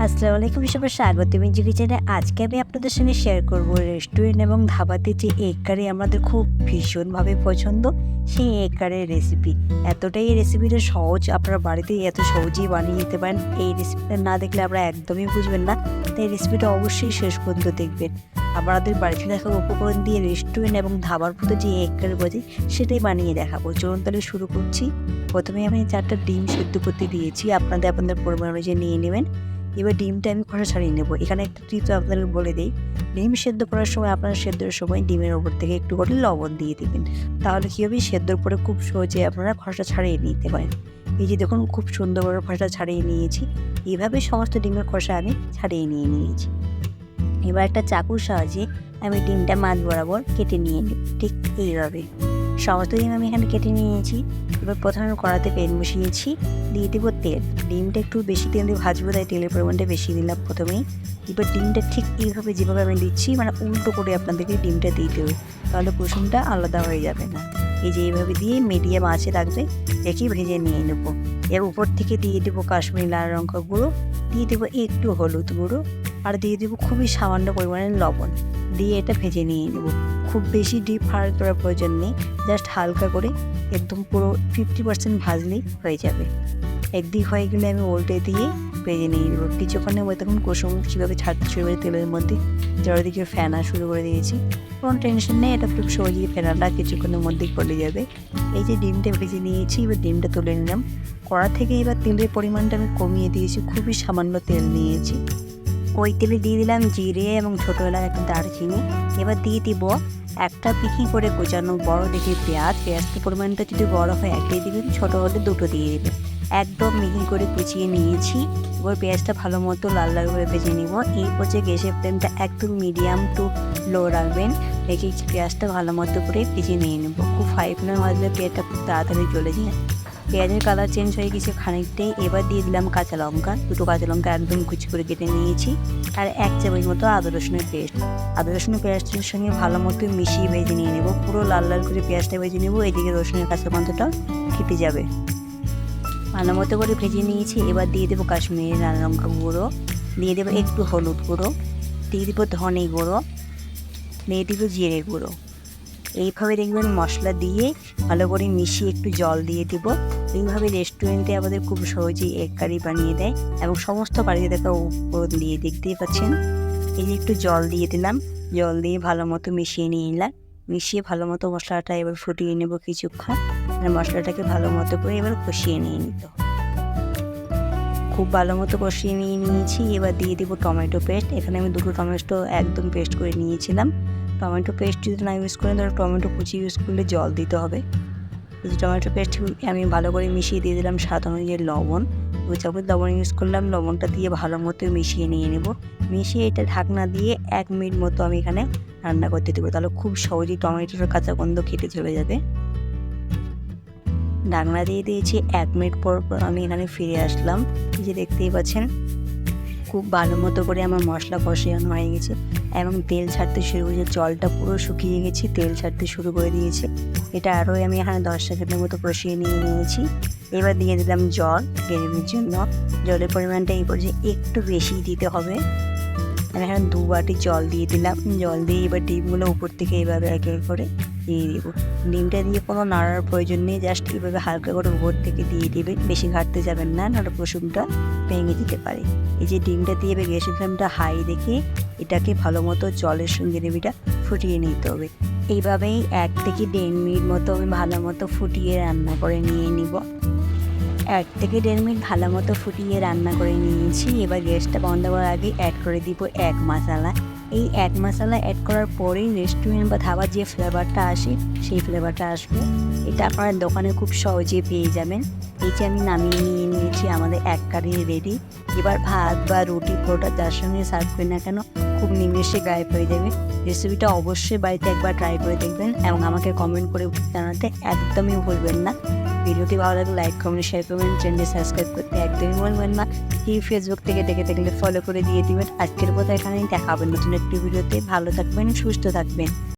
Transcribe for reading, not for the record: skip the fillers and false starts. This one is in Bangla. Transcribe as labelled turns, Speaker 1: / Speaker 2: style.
Speaker 1: আসসালামু আলাইকুম, সবার স্বাগত মিঞ্জুরি চ্যানেলে। আজকে আমি আপনাদের সঙ্গে শেয়ার করব রেস্টুরেন্ট এবং ধাবাতে যে এগ কারি আমাদের খুব ভীষণভাবে পছন্দ, সেই এগ কারির রেসিপি। এতটাই এই রেসিপিটা সহজ, আপনারা বাড়িতে এত সহজেই বানিয়ে নিতে পারেন। এই রেসিপিটা না দেখলে আপনারা একদমই বুঝবেন না, তাই রেসিপিটা অবশ্যই শেষ পর্যন্ত দেখবেন। আমাদের বাড়িতে দেখা উপকরণ দিয়ে রেস্টুরেন্ট এবং ধাবার মতো যে এগ কারি বাজে সেটাই বানিয়ে দেখাবো। চলুন তাহলে শুরু করছি। প্রথমে আমি 4টা ডিম সেদ্ধ করতে দিয়েছি, আপনাদের পরিমাণ অনুযায়ী নিয়ে নেবেন। এবার ডিমটা আমি খোসা ছাড়িয়ে নেব। এখানে একটা টিপস আপনাদের বলে দিই, ডিম সেদ্ধ করার সময় আপনারা সেদ্ধর সময় ডিমের ওপর থেকে একটু করে লবণ দিয়ে দেবেন, তাহলে কী হবে, সেদ্ধর পরে খুব সহজে আপনারা খোসা ছাড়িয়ে নিতে পারেন। এই যে দেখুন, খুব সুন্দর করে খোসা ছাড়িয়ে নিয়েছি। এইভাবে সমস্ত ডিমের খোসা আমি ছাড়িয়ে নিয়েছি। এবার একটা চাকুর সাহায্যে আমি ডিমটা মাঝ বরাবর কেটে নিয়ে নিই, ঠিক এইভাবে সমস্ত ডিম আমি এখানে কেটে নিয়েছি। এবার প্রথমে কড়াতে প্যান বসিয়েছি, দিয়ে দেবো তেল। ডিমটা একটু বেশি তেল দিয়ে ভাজবো, তাই তেলের পরিমাণটা বেশি দিলাম প্রথমেই। এবার ডিমটা ঠিক এইভাবে যেভাবে আমি দিচ্ছি, মানে উল্টো করে আপনাদেরকে ডিমটা দিতে হবে, তাহলে কুসুমটা আলাদা হয়ে যাবে না। এই যে এইভাবে দিয়ে মিডিয়াম আঁচে রাখবে, রেখে ভেজে নিয়ে নেবো। এর উপর থেকে দিয়ে দেবো কাশ্মীরি লাল লঙ্কা গুঁড়ো, দিয়ে দেবো একটু হলুদ গুঁড়ো, আর দিয়ে দেবো খুবই সামান্য পরিমাণের লবণ, দিয়ে এটা ভেজে নিয়ে নেবো। খুব বেশি ডিপ ফ্রাই করার প্রয়োজন নেই, জাস্ট হালকা করে একদম পুরো 50% ভাজলেই হয়ে যাবে। একদিক হয়ে গেলে আমি উল্টে দিয়ে ভেজে নিয়ে নেবো। কিছুক্ষণের মধ্যে তখন কুসুম কীভাবে ছাড়তে শুরু করে তেলের মধ্যে, চারিদিকে ফেনা শুরু করে দিয়েছি। কোনো টেনশন নেই, এটা খুব সহজেই ফেনাটা কিছুক্ষণের মধ্যেই গলে যাবে। এই যে ডিমটা ভেজে নিয়েছি, এবার ডিমটা তুলে নিলাম কড়া থেকে। এবার তেলের পরিমাণটা আমি কমিয়ে দিয়েছি, খুবই সামান্য তেল নিয়েছি। ওই তেলে দিয়ে দিলাম জিরে এবং ছোটো এলাচ, একটা দারচিনি। এবার দিয়ে দিব একটা পিহি করে কোচানো বড় দেখে পেঁয়াজটার পরিমাণটা যদি বড় হয় একটাই দিবেন, ছোটো হলে দুটো দিয়ে দেবেন। একদম মিহি করে কুচিয়ে নিয়েছি। এবার পেঁয়াজটা ভালো মতো লাল লাল করে ভেজে নিব। এই পর্যায়ে গ্যাসের ফ্লেমটা একদম মিডিয়াম টু লো রাখবেন, রেখে পেঁয়াজটা ভালো মতো করে ভেজে নিয়ে নেব। খুব হাই ফ্লেমে ভাজলে পেঁয়াজটা খুব তাড়াতাড়ি চলে যায়। পেঁয়াজের কালার চেঞ্জ হয়ে গেছে খানিকটাই। এবার দিয়ে দিলাম কাঁচা লঙ্কা, দুটো কাঁচা লঙ্কা একদম কুচি করে কেটে নিয়েছি, আর 1 চামচ মতো আদা রসুনের পেস্টের সঙ্গে ভালো মতো মিশিয়ে ভেজে নিয়ে নেব। পুরো লাল লাল করে পেঁয়াজটা ভেজে নেব, এদিকে রসুনের কাঁচা গন্ধটা কেটে যাবে। ভালো মতো করে ভেজে নিয়েছি। এবার দিয়ে দেবো কাশ্মীরি লাল লঙ্কা গুঁড়ো, দিয়ে দেবো একটু হলুদ গুঁড়ো, দিয়ে দেবো ধনে গুঁড়ো, দিয়ে দেবো জিরে গুঁড়ো। এইভাবে দেখবেন মশলা দিয়ে ভালো করে মিশিয়ে একটু জল দিয়ে দেব। এইভাবে রেস্টুরেন্টে আমাদের খুব সহজেই এগ কারি বানিয়ে দেয়, এবং সমস্ত বাড়িতে দেখা উপকরণ দিয়ে দেখতেই পাচ্ছেন। এই যে একটু জল দিয়ে দিলাম, জল দিয়ে ভালো মতো মিশিয়ে নিয়ে নিলাম। মিশিয়ে ভালো মতো মশলাটা এবার ফুটিয়ে নেব কিছুক্ষণ। মশলাটাকে ভালো মতো করে এবার কষিয়ে নিয়ে নিতে হবে। খুব ভালো মতো কষিয়ে নিয়েছি। এবার দিয়ে দেবো টমেটো পেস্ট। এখানে আমি 2টো টমেটো একদম পেস্ট করে নিয়েছিলাম। টমেটো পেস্ট যদি না ইউজ করেন, তাহলে টমেটো কুচি ইউজ করলে জল দিতে হবে। এই যে টমেটো পেস্ট আমি ভালো করে মিশিয়ে দিয়ে দিলাম স্বাদ অনুযায়ী লবণ, 2 চামচ লবণ ইউজ করলাম। লবণটা দিয়ে ভালো মতো মিশিয়ে নিয়ে নেব। মিশিয়ে এটা ঢাকনা দিয়ে 1 মিনিট মতো আমি এখানে রান্না করতে দেবো, তাহলে খুব সহজেই টমেটোর কাঁচা গন্ধ কেটে চলে যাবে। ঢাকনা দিয়ে দিয়েছি। 1 মিনিট পর আমি এখানে ফিরে আসলাম। এই যে দেখতেই পাচ্ছেন, খুব ভালো মতো করে আমার মশলা কষানো হয়ে গেছে এবং তেল ছাড়তে শুরু করেছে। জলটা পুরো শুকিয়ে গেছে, তেল ছাড়তে শুরু করে দিয়েছে। এটা আরও আমি এখানে 10 সেকেন্ডের মতো কষিয়ে নিয়েছি। এবার দিয়ে দিলাম জল গ্রেভির জন্য। জলের পরিমাণটা এই পর্যায়ে একটু বেশি দিতে হবে। আমি এখানে 2 বাটি জল দিয়ে দিলাম। জল দিয়ে এবার ডিমগুলো উপর থেকে এইভাবে একে করে দিয়ে দেব। ডিমটা দিয়ে কোনো নাড়ার প্রয়োজন নেই, জাস্ট এইভাবে হালকা করে উপর থেকে দিয়ে দেবেন। বেশি ঘাটতে যাবেন না, নাহলে কুসুমটা ভেঙে দিতে পারে। এই যে ডিমটা দিয়ে এবার গ্যাসের ফ্লেমটা হাই রেখে এটাকে ভালো মতো জলের সঙ্গে গ্রেভিটা ফুটিয়ে নিতে হবে। এইভাবেই 1 থেকে 1.5 মিনিট মতো আমি ভালো মতো ফুটিয়ে রান্না করে নিয়ে নিব। 1 থেকে 1.5 মিনিট ভালো মতো ফুটিয়ে রান্না করে নিয়েছি। এবার গ্যাসটা বন্ধ করার আগে অ্যাড করে দিব এক মশলা। এই এক মশলা অ্যাড করার পরেই রেস্টুরেন্ট বা ধাবার যে ফ্লেভারটা আসে, সেই ফ্লেভারটা আসবে। এটা আপনারা দোকানে খুব সহজেই পেয়ে যাবেন। এই যে আমি নামিয়ে নিয়েছি, আমাদের এগ কারি রেডি। এবার ভাত বা রুটি পরোটা যার সঙ্গে সার্ভ করি না কেন, খুব নিমেষে গায়েব হয়ে যাবে। রেসিপিটা অবশ্যই বাড়িতে একবার ট্রাই করে দেখবেন এবং আমাকে কমেন্ট করে জানাতে একদমই ভুলবেন না। ভিডিওটি ভালো লাগলে লাইক, কমেন্ট, শেয়ার করবেন। চ্যানেলটি সাবস্ক্রাইব করতে একদমই ভুলবেন না। ফেসবুক থেকে দেখে থাকলে ফলো করে দিয়ে দিবেন। আজকের কথা এখানেই, দেখা হবে নতুন একটি ভিডিওতে। ভালো থাকবেন, সুস্থ থাকবেন।